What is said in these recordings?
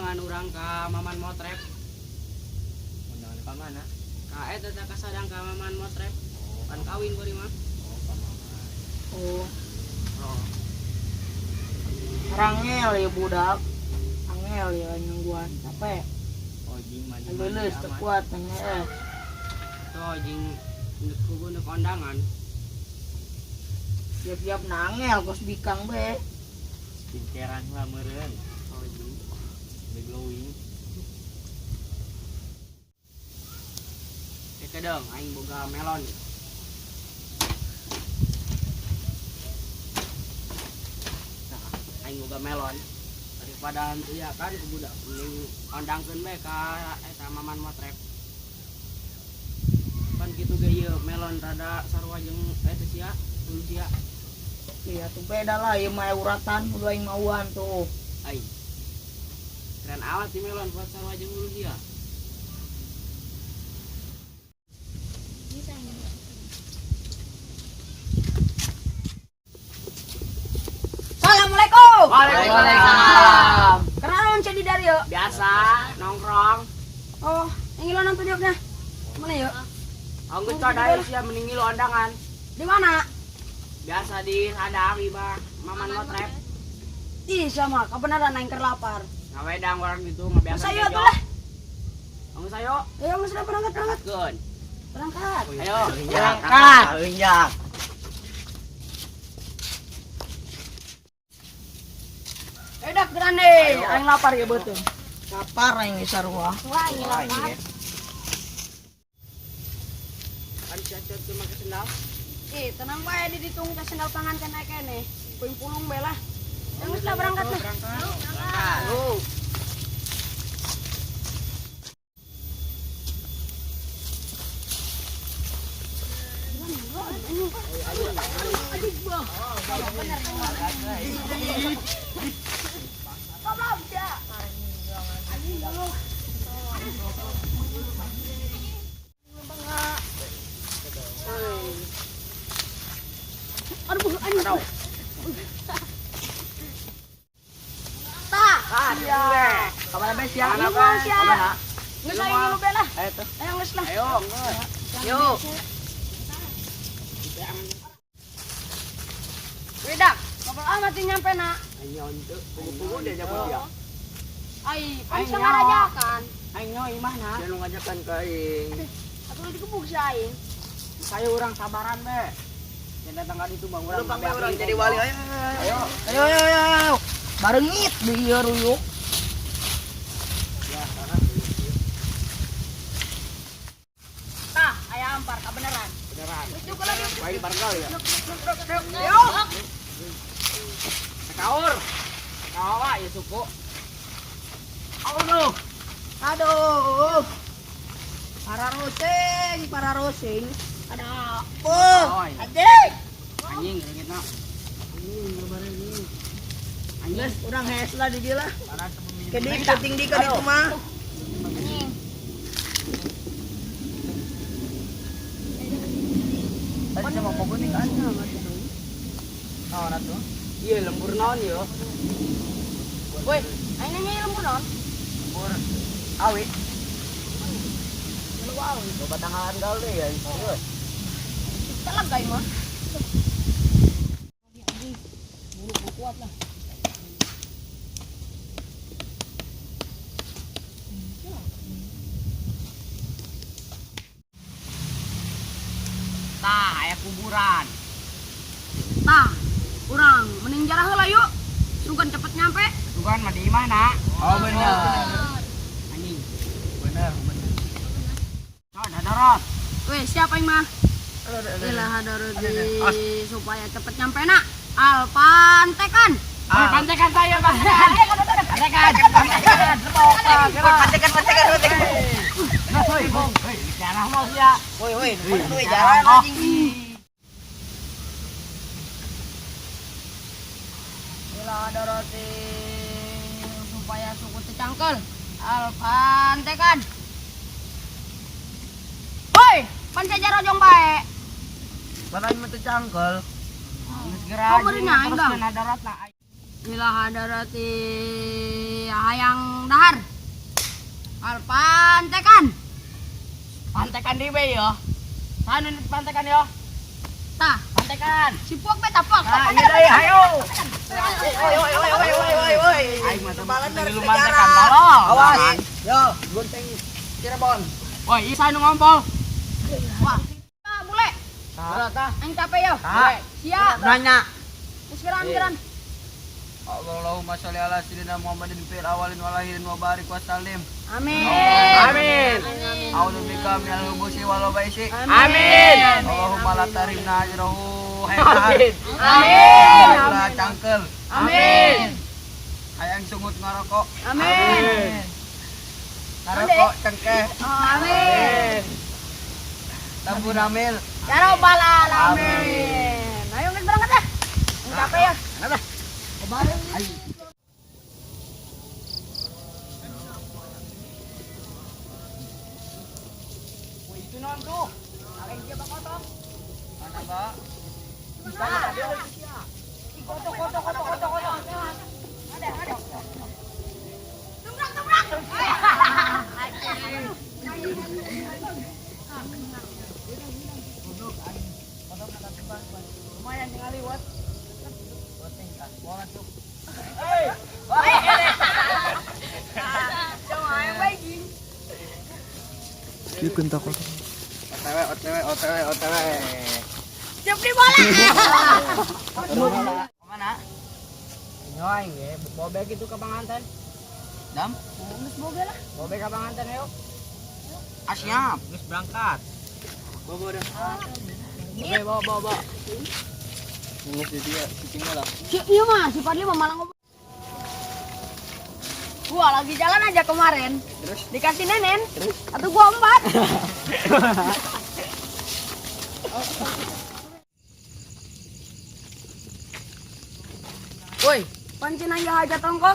undangan orang ke Maman Motrep. Undangan ke mana? Ka eta teh kasadang ka Maman Motrep. Kan kawin bari mah. Oh, Pak Maman. Oh, Oh. rangel ya budak. Angel ya nyungguan capek. Oh, jing mah jing. Lulus terkuat nanya. Tuh jeung kudu kondangan. Siap-siap nangel kos bikang be. Skincare-an lah meureun. Oh jeung The glowing. teh dong aing boga melon. Nah, aing boga melon. Daripada henteu ya kan ku budak mending kondangkeun bae ka eta Maman Motrep. Kan kitu ge ieu melon rada sarua jeung eta sia, tuluy sia. Iya tuh beda lah ya mah uratan kudu aing mauan tuh. Ai. Keren awat si melon buat sarua jeung tuluy sia. Assalamualaikum. Waalaikumsalam. Kenalan jadi dari yuk. Biasa nongkrong. Oh, yang ngilonan videonya. Mana yuk? Anggeus tadaeu sia mending ngilu undangan. Di mana? Biasa di sadang iba Maman Motrep. Ih, sama kebenaran aing keur lapar. Ngawedang orang gitu ngabiasa. Saya tuh lah. Anggeus ayo. Ayo geus sudah berangkat. Keun. Berangkat. Ayo. Berangkat. Injak. Edak grande, aing lapar ya betul. Lapar aing geus sarua. Wah, aing lapar. Kan sia-sia teu make sendal. Tenang bae di ditung teh sendal tangan kan naik kene. Pulung bae lah. Yang geus lah berangkat lah. Berangkat. Aduh, anjing. Aduh. Tah. Iya. Kabar bes ya. Mana, Ngomong Bes? sia. Kabar? Geus aing dulu bae lah. Ayo tuh. Ayo geus lah. Ayo. Yuk. Wedak, kabar amat sih nyampe nak. Ayo henteu. Pugu-pugu dia jago dia. Ai, Aing aing nyawa. ngarajakan. Aing nyoi mah na. Dia nu ngajakan ka aing. Atuh dikebuk si aing. Saya orang sabaran be. Yang datang kali itu bang orang. Bang orang jadi wali ayo. Ayo. Ayo. Barengit di ieu ruyuk. Ya, sana. Tah, aya ampar kabeneran. Beneran. Lucu kalau dia. Baik bargal ya. Ayo. Sekaur. Kawa ya suku. Aduh. Aduh. Para rosing. Ada. Oh, iya. Adik. Anjing dikit na. Anjing gambar ini. Anjing Geus urang hees lah di dieu lah. para pemimpin. Kedik puting di ka ditu mah. Tadi sama Pak Kuning kan sama gitu. Oh, ratu. Iya lembur naon yo. Woi, aing nanya lembur naon? Lembur. Awi. Coba tangan gaul deh ya, serius. Telag kayak mah. Buru kuat lah. Tah aya kuburan. Tah, urang mending jarah heula yuk. Sugan cepet nyampe. Tugan mah di mana? Oh, benar. Anjing. Benar. Oh, dadarot. Weh, siapa yang mah? Ilah hadarudi supaya cepet nyampe nak. Alpantekan. Pantekan saya, Pak. Pantekan. Nah, woi, Bong. Woi, bicara mau ya. Woi, jalan anjing. Ilah hadarudi supaya suku tecangkel. Alpantekan. Woi, pan sejarah jong bae. Batang mah cangkel. Segera Kau beri nyaing, Bang? dadarot na. Bila hadarati ya hayang dahar. Alpan tekan. Pantekan di be yo. Sana nih pantekan yo. Tah, Pantekan. sipuak be tapak. Nah, iya deh, ayo. Woi. Aing mah tebalan dari lu pantekan tolong. Awas. Yo, gunting Cirebon. Woi, isa nu ngompol. Wah. Nah, bule. Tah. Aing capek yo. Tah. Siap. Nanya. Geran. Allahumma sholli ala sayyidina Muhammadin fil awalin wal akhirin wa barik wa sallim. Amin. Amin. A'udzubika minal khubuthi wal khaba'isi. Amin. Allahumma la tarimna ajrahu. Amin. Amin. La cangkel. Amin. Hayang sungut ngarokok. Amin. Ngarokok cengkeh. Amin. Tabur amil. Ya Rabbal alamin. Ayo kita berangkat dah. Aing capek ya. Kenapa? Ayo. Woi, itu non tuh. Kalian dia bakotong. Mana, Pak? Kotok. Ada. Lumayan tinggal liwat. OTW. Siap di bola. Mana? Nyoy, nge, bobek itu ke panganten. Dam? Geus boga lah. Bobek ke panganten yuk. Siap. Geus berangkat. Bawa dah. Bawa. Nunggu si dia, cicingnya lah. Iya mah, si Fadli mah malah ngomong. Gua lagi jalan aja kemarin. Terus? Dikasih nenen. Terus? Atau gua 4. Woi, Pancen aja hajat ongko.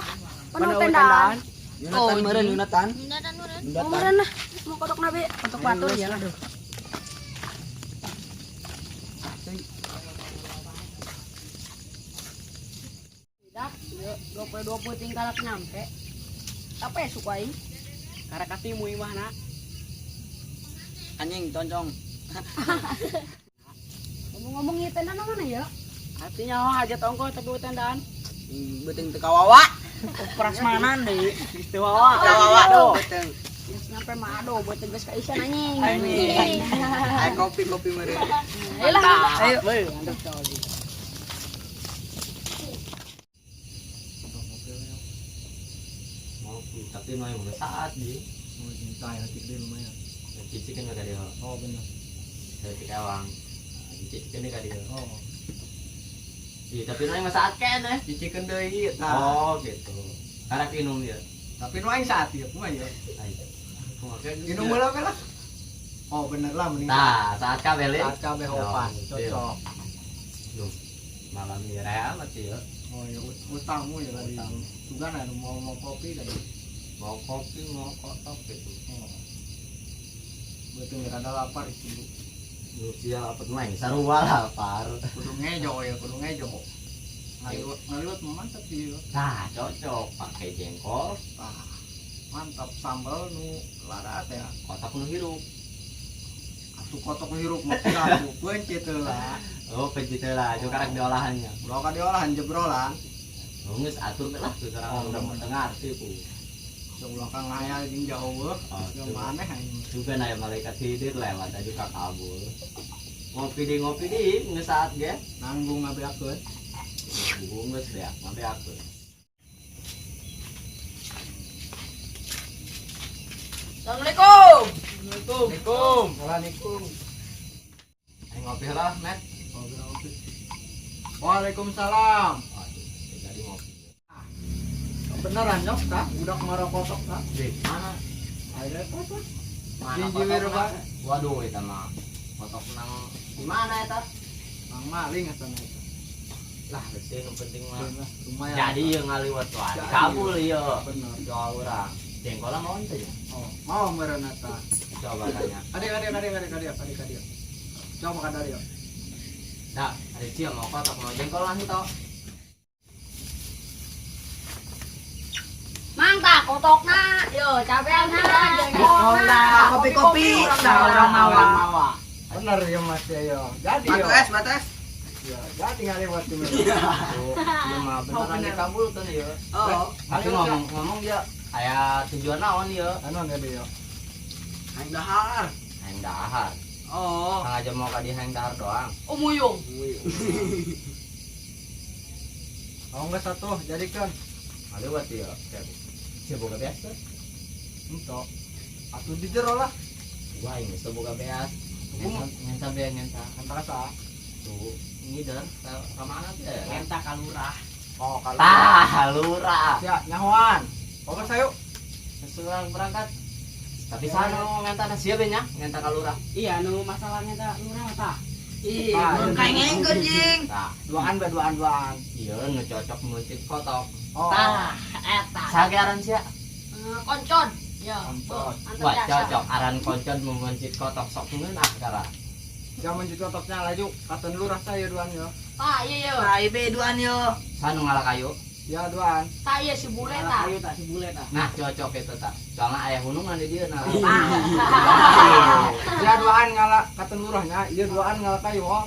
Penuh Penuh tendaan. Yunatan meureun Yunatan. Mau meren lah. Mau kodok nabe. Kodok batur ya lah. Tidak, 20 tinggal nyampe. Apa ya suka aing? Karena katimu imah na. Anjing concong. Ngomong-ngomong itu tenda mana ya? Artinya hajat ongko tapi tendaan. Beuting teu kawawa. Prasmanan deui. Teu kawawa do. Beuting. Geus nyampe mah aduh buat geus ka Isyan anjing. Anjing. Ayo kopi meureun. Ayo. Ayo, mantap kali. Tapi mau yang saat di Mau cintai hati gede lumayan. cici kan nggak dia Oh benar. dari Cikawang cici kan nggak dia Oh. iya tapi nanya saat kan eh Cicikeun deui eta. oh gitu karena kinum dia Tapi nu aing saat ieu mah ya. Minum heula we lah. Oh bener lah mending. nah saat kabel Saat kabeh hopan iya. cocok. malam ini raya amat sih ya Oh ya utangmu ya tadi. Utang. Juga anu mau kopi tadi. mau kopi mau kotok gitu Oh. Betul ya rada lapar itu. lu siang apa main sarua lah par Kudu ngejo ya, kudu ngejo. Ngaliwat mantap sih. nah cocok pakai jengkol Ah, mantap sambal nu larat ya. kotak nu hirup Atuh kotok hirup mah aku pencet lah. oh penjita lah juga karek diolahannya Ulah ka diolahan jebrolan. ngus atur lah tuh sekarang udah mau dengar sih bu Sebelah kang ngayal jeung jauh weuh. Oh, Yang maneh aing. juga naya malaikat hidir lewat aja ka kabul ngopi di ngesaat ge Nanggung ngabeakeun. bungus ya sampai aku Assalamualaikum. Assalamualaikum. Waalaikumsalam. ayo ngopi lah met Waalaikumsalam. aduh jadi ngopi Beneran nyok tah? Udah kemarin kotok tah? di mana Ada kotok. mana Di Jiwir, Pak. waduh itu mah foto nang di mana eta Mang maling atuh na eta. lah sih yang penting mah Bener, lumayan. jadi yang ngaliwat tuh Jadi. kabul iya Bener. jual orang jengkolan mau ente ya Oh, mau meureun eta. coba tanya Adik. Coba ka dari. dah ada cia mau kotak mau jengkolan itu Mang Totokna, yo cabean ha. Kopi-kopi. Orang mawa. Bener ya Mas ya. Jadi yo. Batu es. Ya, jadi hari waktu ini. Iya mah beneran dikabulkan ya. Oh, Tapi ngomong dia aya tujuan naon ya? Anu enggak dia. hang dahar. Hang dahar. Oh. Sengaja mau ka di hang dahar doang. Muyung. Oh enggak satu, jadikan. Ada buat ya. Siapa boga biasa? Entok. Atuh di jero lah. Wah, ini boga beas. Ngenta be ngenta. Antara sa. Tuh, ini dah ka mana teh? Ngenta kalurah. Oh, kalau Tah, lurah. ya nyahoan. Oke sayo. Sesulang berangkat. Tapi sana ngenta na siapa nya? Ngenta ka lurah. Iya, nu masalah ngenta lurah ta. Iya, kayak anjing. Tah, Duaan. iya nu cocok mencit kotok. Oh. Eta. Sagearan sia. Koncon. Ya, Koncon. Wah, cocok aran koncon memencit kotok sok ngeunah kara. Jangan mencuci otoknya laju. Katen lurah saya duaan yo. Ta iya yo. Rai beduan yo. Sana ngalah kayu. Ya duaan. Ta iya si bule ta. Ayo tak si bule ta. Nah, cocok itu tak. Soalnya ayah hunungan di dia nah. Ya duaan ngalah katen lurahnya. Iya duaan ngalah kayu. Oh.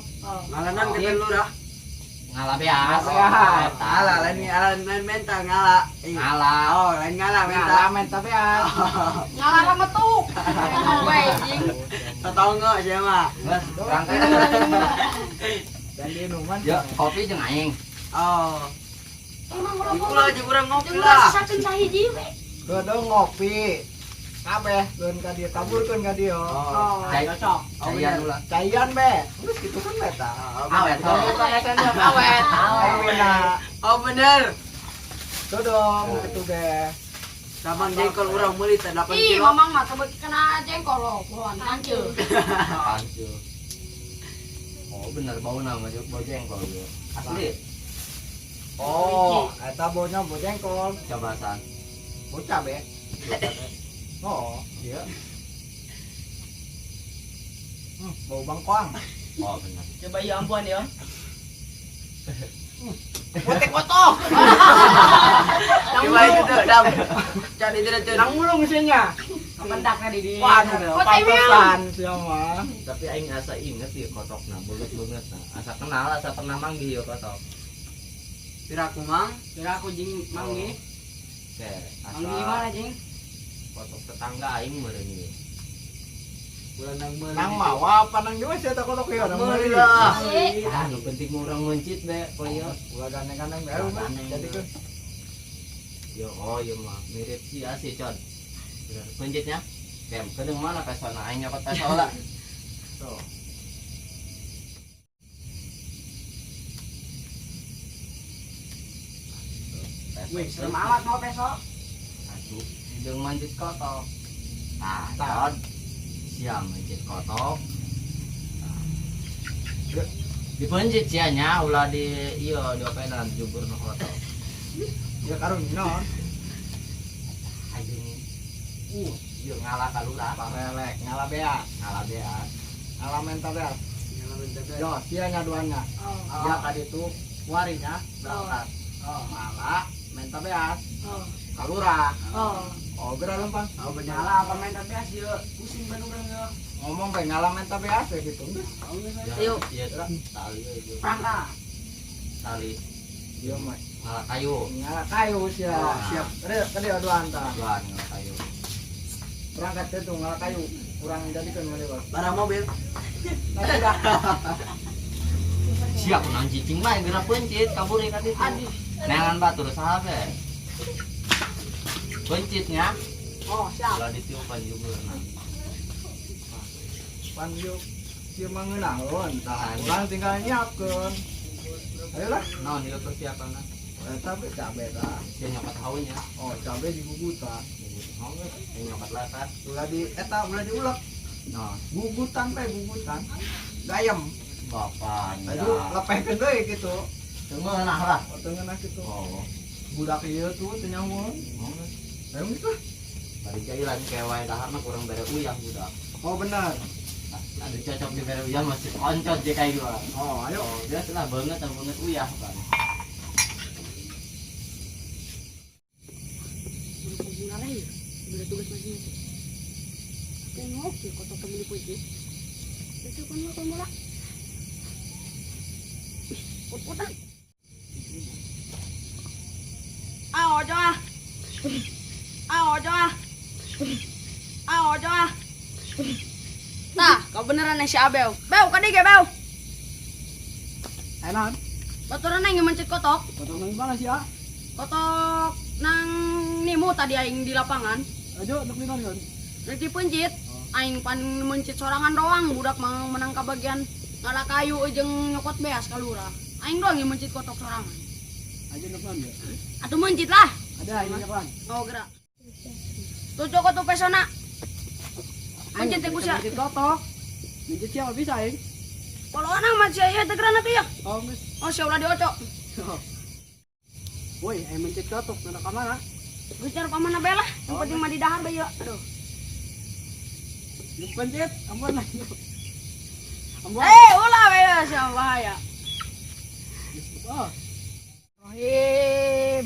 Ngalanan kita lurah. Ngalah beas. Beas. Ngalah lain mental ngalah. Ngalah. Oh, lain ngalah mental. Ngalamen tapi ya. Ngalara metuk. Wei jing. Tahu enggak saya mah? Wes, berangkat. Dan di minuman. Ya, kopi jeung aing. Oh. Emang Ulah aja kurang ngopi Jeung lah. sakeun sahiji we. Dodo ngopi. Kabeh keun ka dieu kabulkeun ka dieu. Oh. Cai Cocok. Caian ulah. Caian be. Terus gitu kan beta. Awet. Awet. Awet. Oh bener. Dodong gitu ge. Samang jengkol urang meuli teh 8 Ih, kilo. mamang mah tebet kena jengkol lo, pohon kancil. Pancil. Oh, bener bau nama bau jengkol ya. Asli. Oh, eta baunya bau jengkol. Coba san. Bau cabe. Oh, Iya. bau bangkuang. Oh, bener. Coba ya ampun ya. Potek kotok. Coba itu tuh, dam. Cari tidak tuh. Nang mulung isinya. Pendaknya di Waduh, pantesan siapa? Tapi aing asa inget ya kotokna, banget nah. Asa kenal, asa pernah manggih ya kotok. Piraku mang. Kira aku jing manggi. Oke, Manggi mana asa jing? kotok tetangga aing meureun ieu. Bulan nang meuli. Nang mawa apa nang dewe saya kotok ya nang Meuli meuli. lah. Ah, nu penting mah urang mencit be, poyo. Gua gandeng-gandeng baru mah. Jadi kan Yo, oh iya mah mirip si Asi Con. Pencitnya. Kem, kedeng mana pesona aing nyokot pesola. tuh. Wih, serem amat mau besok. Aduh, jeung mancit kotok. Nah, Con. Siang mancit kotok. Nah. Dipencit sianya ulah di ieu diopenan jubur nu kotok. Ya karun non. Anjing. Ieu ngalah ka lurah. Parelek ngalah bea. Ngalah beas. Ngalah menta bea. Yo, sianya duanya. Oh. Ya ka ditu warinya berangkat. Oh. Ngalah menta bea. Oh. Kalurah. Oh. Oh, geura lempang. Oh bener. Nyala apa main tapi as yo pusing ban urang yo. Ngomong bae ngalah menta bea teh gitu. Geus. Iya, iya tali itu. Prangka. Tali Ieu mah ngalah kayu. ngalah kayu sia. Oh, Siap. Kada duaan tah. Tuan ngalah kayu. Berangkat teh tuh ngalah kayu. Kurang jadikeun mah dewe. Barang mobil. Nah, sudah. Siap nang cicing mah geura pencit kabur ka ditu. Neangan batur saha be. Pencitnya Oh, siap. ulah ditiupan juburna. Pan yuk. Sieu mah ngeunaheun tah. Urang tinggal nyiapkeun. Ayolah. Naon ieu persiapanna? Eta be cabe tah. Dia nyokot haunya. Oh, cabe digugutan. Mau geus dia nyokot latas. Ulah di eta ulah diulek. Nah, Gugutan teh gugutan. Gayem. bapak Aduh, lepehkeun deui kitu. Teungeunah lah. Oh, teu ngeunah kitu. Oh, Budak ieu tuh teu nyamun. mau geus. Ayo gitu. Bari jailan kewae dahar mah kurang bere uyah budak. Oh, benar. Ada cocok di bere uyah masih oncot je kayak gua. Oh, ayo. Oh, dia setelah banget uyah kan. Gimana oke kotok beli puji. Itu kan lo kamu lah. Put-putan. Ojo ah. Ojo ah. Ojo ah. Nah, kau beneran si Abel. Bel, kadi ge Bel. Enak. Baturan yang mencet kotok. Kotok nang mana sih ah? Kotok nang nimu tadi aing di lapangan. Ayo nak minum kan. Rek dipencit. Aing pan mencit sorangan doang budak mau menang ka bagian ngala kayu jeung nyokot beas kalura. Aing doang yang mencit kotok sorangan. Aja nak minum ya. Atuh mencit lah. Ada ini nak Oh, gerak. Tujuh kotok pesona. Mencit teh kusia. Mencit kotok. Mencit siapa bisa eh? Kalau anak masih ya tegeran atuh ya. Oh, mis. Oh, sia ulah diocok. Woi, ayo mencit kotok nak ka mana? Bicara paman Abel lah. Yang penting mah di dahar bae ya. Aduh. Lu pencet, ampun lah. Ampun. Ulah bae sia bahaya. Oh. Rahim.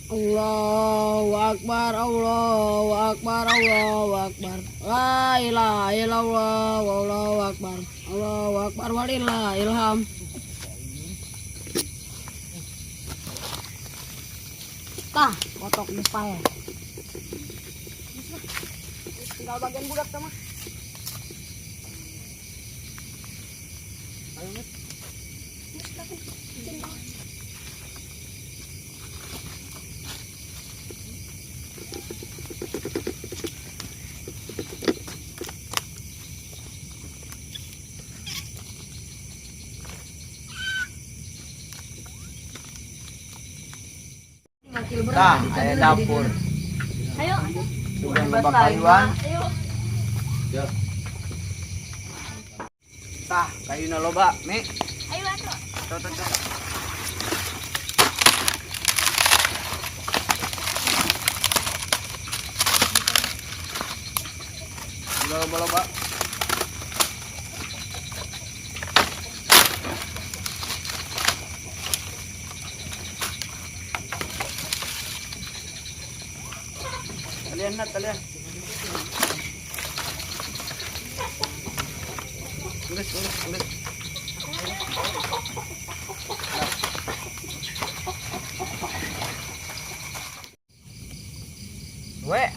Allahu Akbar, Allahu Akbar, Allahu Akbar. La ilaha illallah, Allahu Akbar. Allahu Akbar walillahil hamd. Tah, kotok geus pae. Tinggal bagian budak teh mah. Ayo, Mit. Nah, ada dapur. Ayo. Sudah ngebak kayuan. Ayo. Yuk. Tah, kayuna loba, Mi. Ayo atuh. Tuh. Loba. Kalian. Tulis.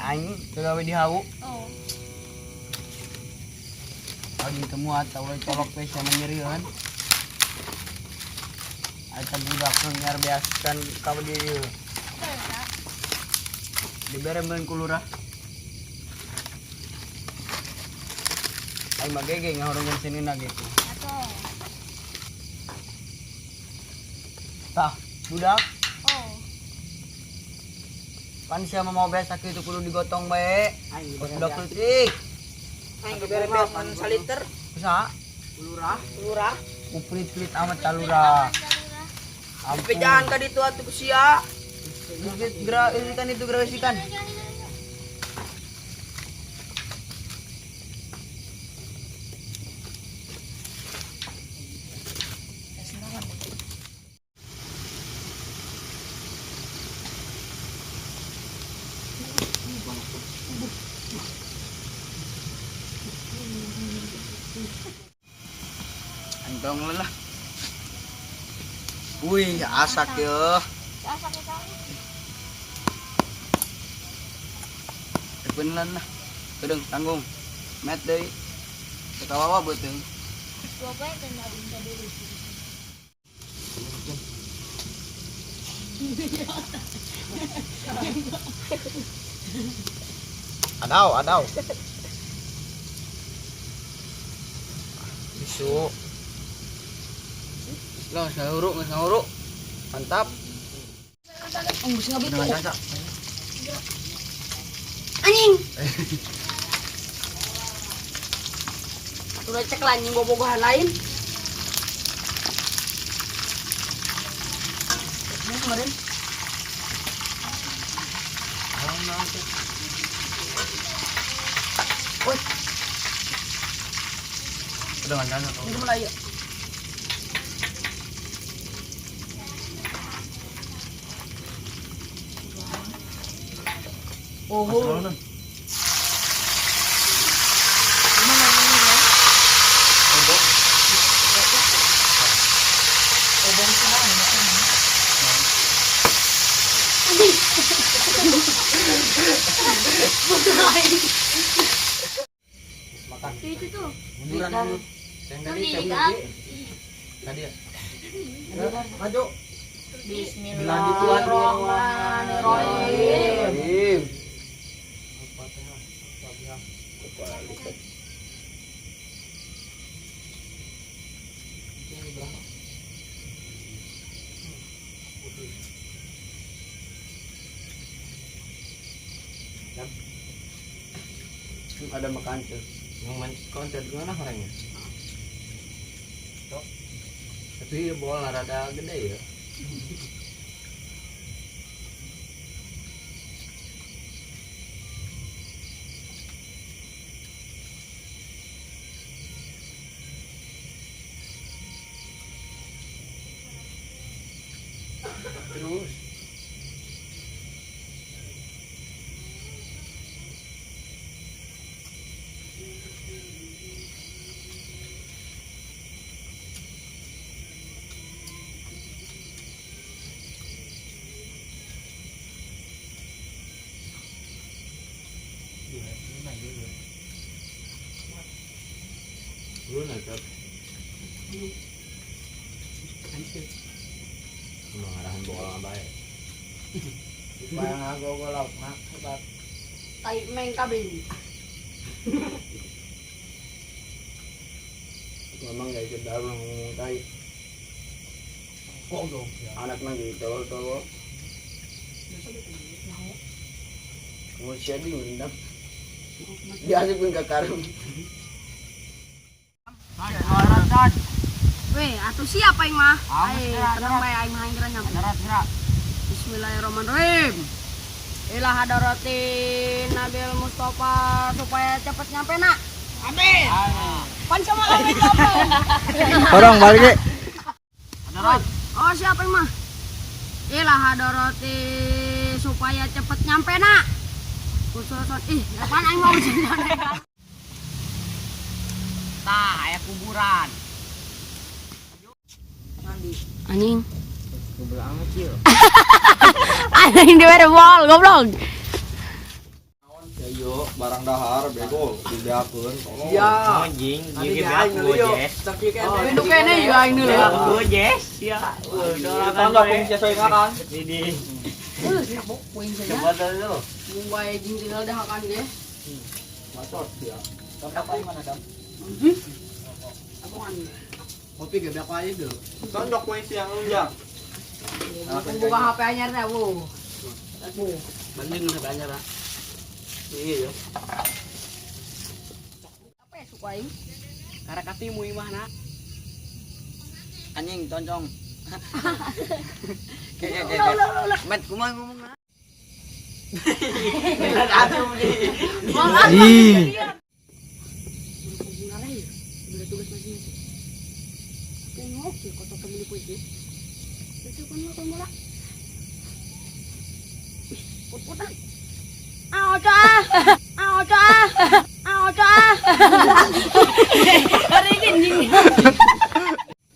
Aing gawe di hau. Oh. Lagi temuat tau colok pe sama nyerian. Ada budak nyar biaskan kau di diberemen ku lurah. Aing magege ngahorongin sini na gitu. Tah, budak. Oh. Kan siapa mau biasa itu kudu digotong bae. Aing Budak kritik. Aing beres pan saliter. Bisa? Lurah. Uplit-plit amat talura. Pejahan ka ditu atuh kusia. Ikan itu gerasikan. Antong lah. Wih, asak ya. Beneran lah. Kedeng tanggung. Met deui. Kawawa beuteung. Adau. Bisu. Lah, ngahuruk. Mantap. Bisa ngabit Dengan caca. anjing. Udah cek anjing bobogohan lain. Ini kemarin. Woi, Dengan caca. ini Melayu. Oh. Makan. Itu tuh. Munduran dulu. Yang tadi cabut. Tadi ya. Maju. Bismillahirrahmanirrahim. Ada makan tuh. Yang konten gimana orangnya? Tok. Tapi bola rada gede ya. Terus. Lu nakal. Mengarahan bola baik. Bayang aku golok nak hebat. Tai meng kabin. Memang gak bisa dalam tai. Kok anak nang tolol-tolol. Mau shading mendap. Dia asik pun kakarum. Weh, atuh siapa yang mah? Ayo, tenang bae aing mah aing geura nyampe. Gerak. Bismillahirrahmanirrahim. Ila hadaratin Nabil Mustafa supaya cepet nyampe nak. Amin. Pan sama amin apa? Orang balik ke. Oh, siapa yang mah? Ila hadaratin supaya cepet nyampe nak. Khususon kapan aing mau jalan. Tah, aya kuburan. Anjing. Goblok amat kieu. Anjing di mana wall, goblok. Ayo barang dahar bego dibeakeun tolong. Ya. Anjing, Nanti gigi aing aku dulu yuk. Jess. Sakit kan. Oh, itu kene ya aing dulu ya. Aku Jess. Ya. Tanda pun sesuai ngaran. Ini. Siapok poin saja. Coba dulu. Mumbai jing tinggal dah kan ge. Macot dia. Kamu mana dam? Apa kan? Kopi gebek aja dulu. Tondok poin siang unjang. Aku buka HP anyar teh, Bu. Aku Banding udah banyak lah. Iya. apa ya suka aing? Karena katimu imah nak. Anjing toncong. Met kumang ngomong nak. Aduh nih. Ih. Udah tugas masih. Tengok sih kota temen ku itu. Itu kan lo bola. Put-putan. Hari ini.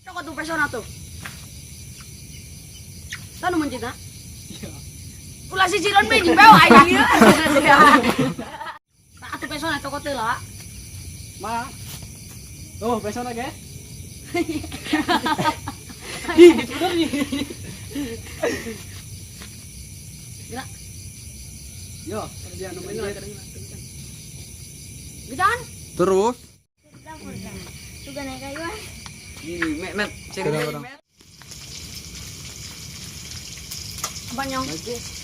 Coba tuh pesona tuh. Tanu mencita. Ulah si Ciron be jeung bewa aing ieu. Nah, atuh pesona toko teh lah. Ma. Oh, besok lagi. Gila. Yo, dia namanya. Gitaan? Terus. Juga naik kayu. Ini met cari Abang nyong. Bagus.